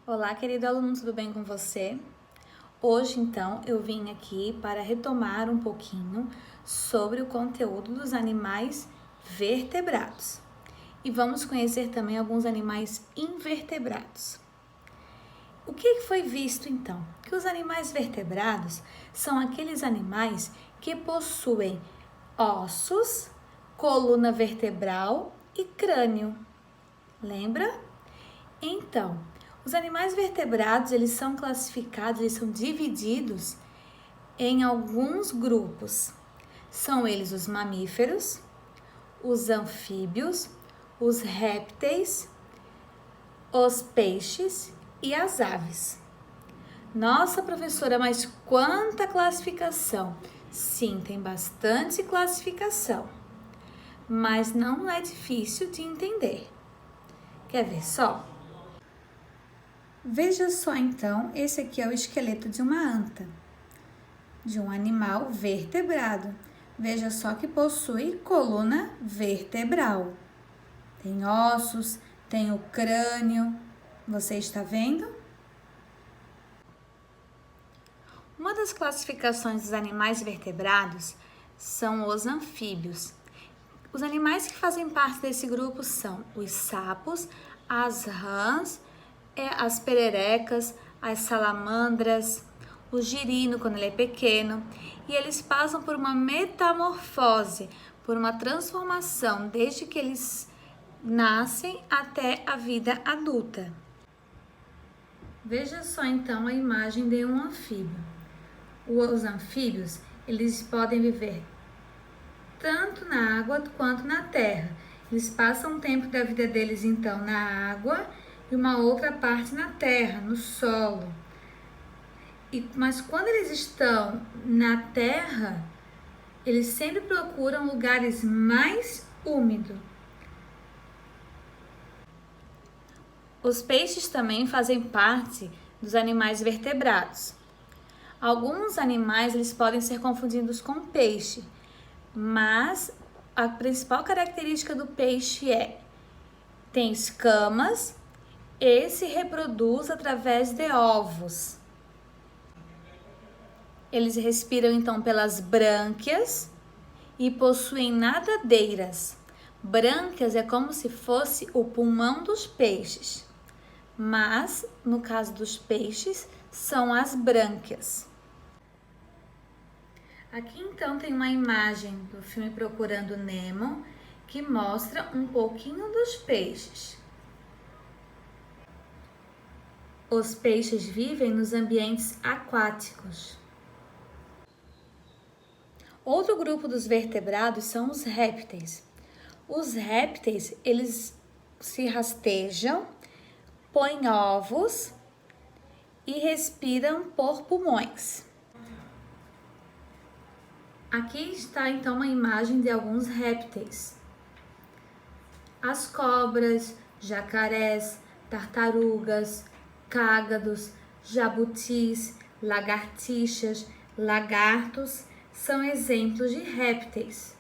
Olá, querido aluno, tudo bem com você? Hoje, então, eu vim aqui para retomar um pouquinho sobre o conteúdo dos animais vertebrados. E vamos conhecer também alguns animais invertebrados. O que foi visto, então? Que os animais vertebrados são aqueles animais que possuem ossos, coluna vertebral e crânio. Lembra? Então, os animais vertebrados, eles são classificados, eles são divididos em alguns grupos. São eles os mamíferos, os anfíbios, os répteis, os peixes e as aves. Nossa, professora, mas quanta classificação! Sim, tem bastante classificação, mas não é difícil de entender. Quer ver só? Veja só então, esse aqui é o esqueleto de uma anta, de um animal vertebrado. Veja só que possui coluna vertebral. Tem ossos, tem o crânio. Você está vendo? Uma das classificações dos animais vertebrados são os anfíbios. Os animais que fazem parte desse grupo são os sapos, as rãs, as pererecas, as salamandras, o girino quando ele é pequeno, e eles passam por uma metamorfose, por uma transformação desde que eles nascem até a vida adulta. Veja só então a imagem de um anfíbio. Os anfíbios, eles podem viver tanto na água quanto na terra. Eles passam um tempo da vida deles então na água e uma outra parte na terra, no solo. Mas quando eles estão na terra, eles sempre procuram lugares mais úmidos. Os peixes também fazem parte dos animais vertebrados. Alguns animais eles podem ser confundidos com peixe, mas a principal característica do peixe tem escamas e se reproduz através de ovos. Eles respiram então pelas brânquias e possuem nadadeiras. Brânquias é como se fosse o pulmão dos peixes, mas no caso dos peixes são as brânquias. Aqui então tem uma imagem do filme Procurando Nemo que mostra um pouquinho dos peixes. Os peixes vivem nos ambientes aquáticos. Outro grupo dos vertebrados são os répteis. Os répteis, eles se rastejam, põem ovos e respiram por pulmões. Aqui está então uma imagem de alguns répteis. As cobras, jacarés, tartarugas, cágados, jabutis, lagartixas, lagartos são exemplos de répteis.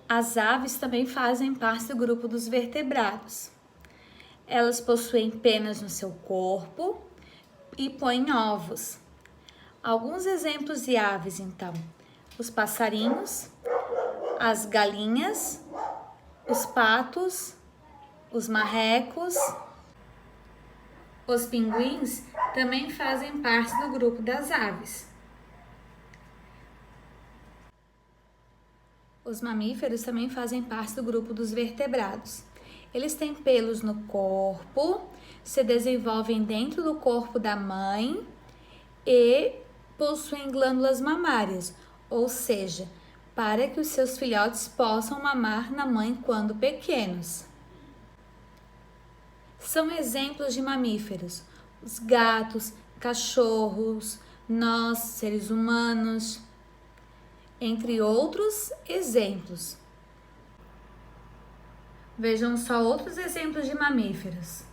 As aves também fazem parte do grupo dos vertebrados. Elas possuem penas no seu corpo e põem ovos. Alguns exemplos de aves, então: os passarinhos, as galinhas, os patos, os marrecos. Os pinguins também fazem parte do grupo das aves. Os mamíferos também fazem parte do grupo dos vertebrados. Eles têm pelos no corpo, se desenvolvem dentro do corpo da mãe e possuem glândulas mamárias, ou seja, para que os seus filhotes possam mamar na mãe quando pequenos. São exemplos de mamíferos: os gatos, cachorros, nós, seres humanos, entre outros exemplos. Vejam só outros exemplos de mamíferos.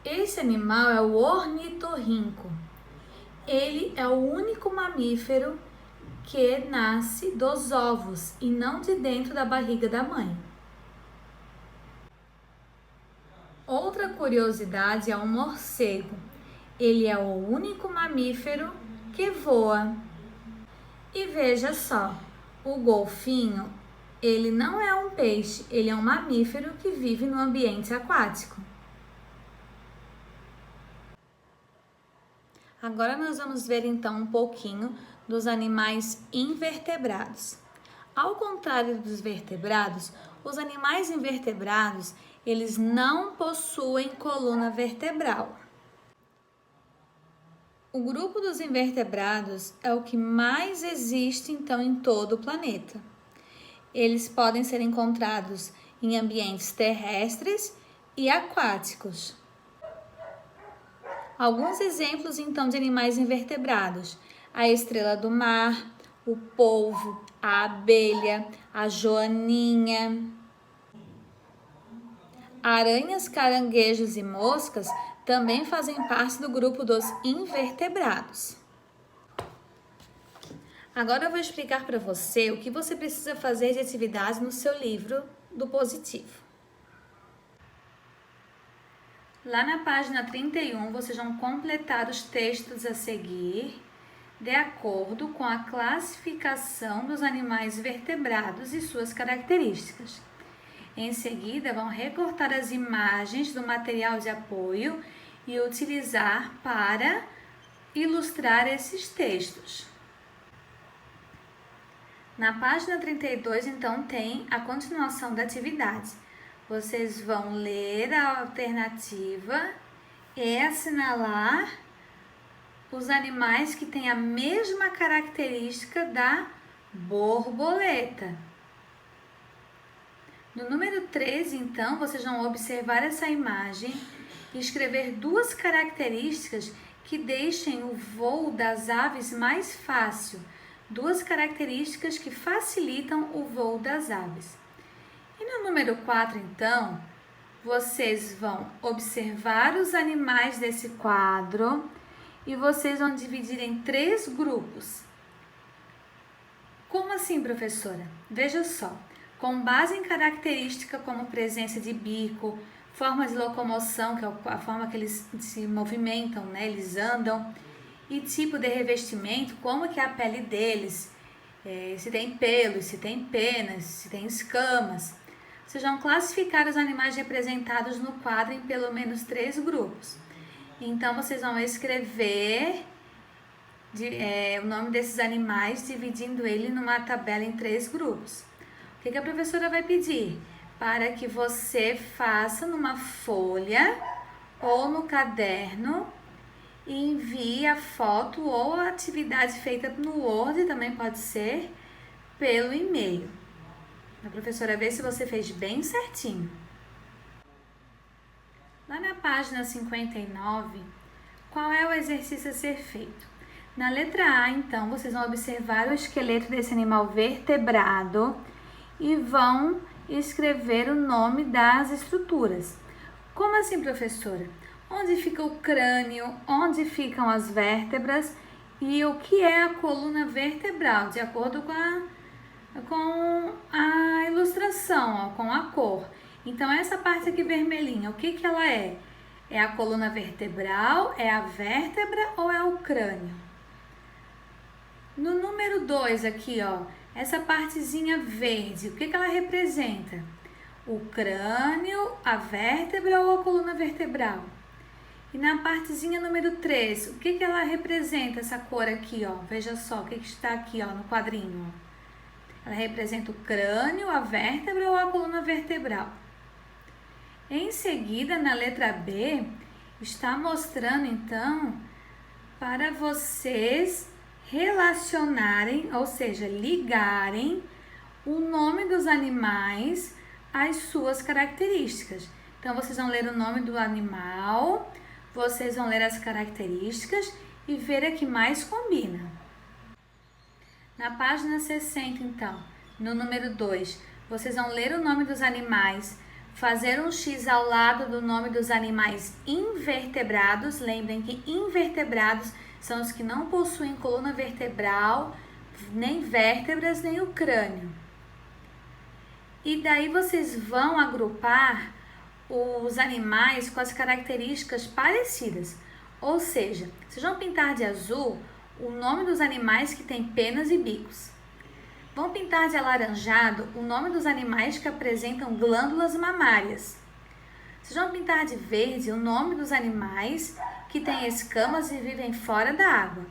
Esse animal é o ornitorrinco. Ele é o único mamífero que nasce dos ovos e não de dentro da barriga da mãe. Outra curiosidade é o morcego. Ele é o único mamífero que voa. E veja só, o golfinho, ele não é um peixe, ele é um mamífero que vive no ambiente aquático. Agora nós vamos ver então um pouquinho dos animais invertebrados. Ao contrário dos vertebrados, os animais invertebrados, eles não possuem coluna vertebral. O grupo dos invertebrados é o que mais existe então em todo o planeta. Eles podem ser encontrados em ambientes terrestres e aquáticos. Alguns exemplos então de animais invertebrados: a estrela do mar, o polvo, a abelha, a joaninha. Aranhas, caranguejos e moscas também fazem parte do grupo dos invertebrados. Agora eu vou explicar para você o que você precisa fazer de atividade no seu livro do Positivo. Lá na página 31, vocês vão completar os textos a seguir de acordo com a classificação dos animais vertebrados e suas características. Em seguida, vão recortar as imagens do material de apoio e utilizar para ilustrar esses textos. Na página 32, então, tem a continuação da atividade. Vocês vão ler a alternativa e assinalar os animais que têm a mesma característica da borboleta. No número 13, então, vocês vão observar essa imagem e escrever duas características que deixem o voo das aves mais fácil. Duas características que facilitam o voo das aves. E no número 4, então, vocês vão observar os animais desse quadro e vocês vão dividir em 3 grupos. Como assim, professora? Veja só. Com base em característica como presença de bico, forma de locomoção, que é a forma que eles se movimentam, né? Eles andam, e tipo de revestimento, como que é a pele deles, se tem pelos, se tem penas, se tem escamas. Vocês vão classificar os animais representados no quadro em pelo menos 3 grupos. Então, vocês vão escrever o nome desses animais, dividindo ele numa tabela em 3 grupos. O que a professora vai pedir? Para que você faça numa folha ou no caderno e envie a foto ou a atividade feita no Word, também pode ser, pelo e-mail. A professora vê se você fez bem certinho. Lá na página 59, qual é o exercício a ser feito? Na letra A, então, vocês vão observar o esqueleto desse animal vertebrado e vão escrever o nome das estruturas. Como assim, professora? Onde fica o crânio, onde ficam as vértebras e o que é a coluna vertebral, de acordo com a ilustração, ó, com a cor. Então, essa parte aqui vermelhinha, o que ela é? É a coluna vertebral, é a vértebra ou é o crânio? No número 2 aqui, ó, essa partezinha verde, o que ela representa? O crânio, a vértebra ou a coluna vertebral? E na partezinha número 3, o que ela representa, essa cor aqui, ó? Veja só, o que está aqui, ó, no quadrinho, ó. Ela representa o crânio, a vértebra ou a coluna vertebral? Em seguida, na letra B, está mostrando, então, para vocês relacionarem, ou seja, ligarem o nome dos animais às suas características. Então, vocês vão ler o nome do animal, vocês vão ler as características e ver a que mais combina. Na página 60, então, no número 2, vocês vão ler o nome dos animais, fazer um X ao lado do nome dos animais invertebrados. Lembrem que invertebrados são os que não possuem coluna vertebral, nem vértebras, nem o crânio. E daí vocês vão agrupar os animais com as características parecidas. Ou seja, vocês vão pintar de azul o nome dos animais que têm penas e bicos. Vão pintar de alaranjado o nome dos animais que apresentam glândulas mamárias. Vocês vão pintar de verde o nome dos animais que têm escamas e vivem fora da água.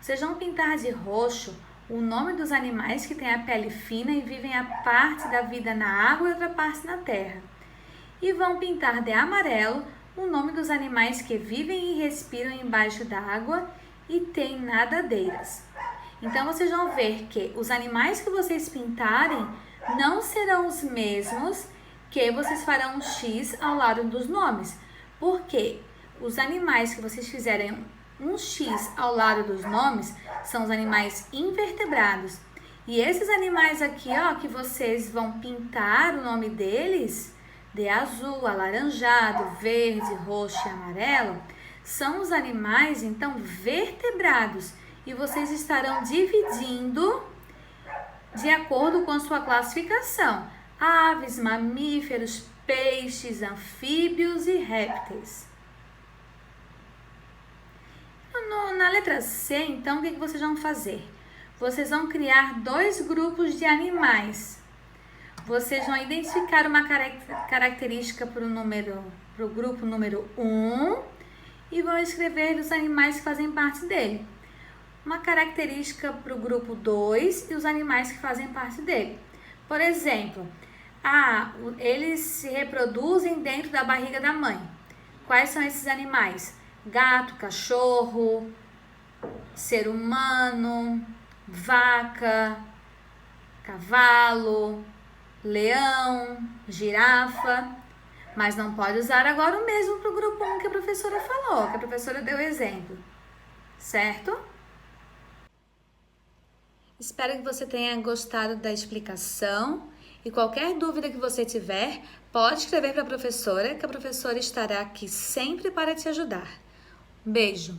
Vocês vão pintar de roxo o nome dos animais que têm a pele fina e vivem a parte da vida na água e outra parte na terra. E vão pintar de amarelo o nome dos animais que vivem e respiram embaixo da água e têm nadadeiras. Então, vocês vão ver que os animais que vocês pintarem não serão os mesmos que vocês farão um X ao lado dos nomes. Porque os animais que vocês fizerem um X ao lado dos nomes são os animais invertebrados. E esses animais aqui, ó, que vocês vão pintar o nome deles, de azul, alaranjado, verde, roxo e amarelo, são os animais, então, vertebrados. E vocês estarão dividindo de acordo com a sua classificação. Aves, mamíferos, peixes, anfíbios e répteis. Na letra C, então, o que vocês vão fazer? Vocês vão criar 2 grupos de animais. Vocês vão identificar uma característica para o grupo número 1 e vão escrever os animais que fazem parte dele. Uma característica para o grupo 2 e os animais que fazem parte dele. Por exemplo, eles se reproduzem dentro da barriga da mãe. Quais são esses animais? Gato, cachorro, ser humano, vaca, cavalo, leão, girafa. Mas não pode usar agora o mesmo para o grupo 1 que a professora falou, que a professora deu exemplo. Certo? Espero que você tenha gostado da explicação. E qualquer dúvida que você tiver, pode escrever para a professora, que a professora estará aqui sempre para te ajudar. Beijo!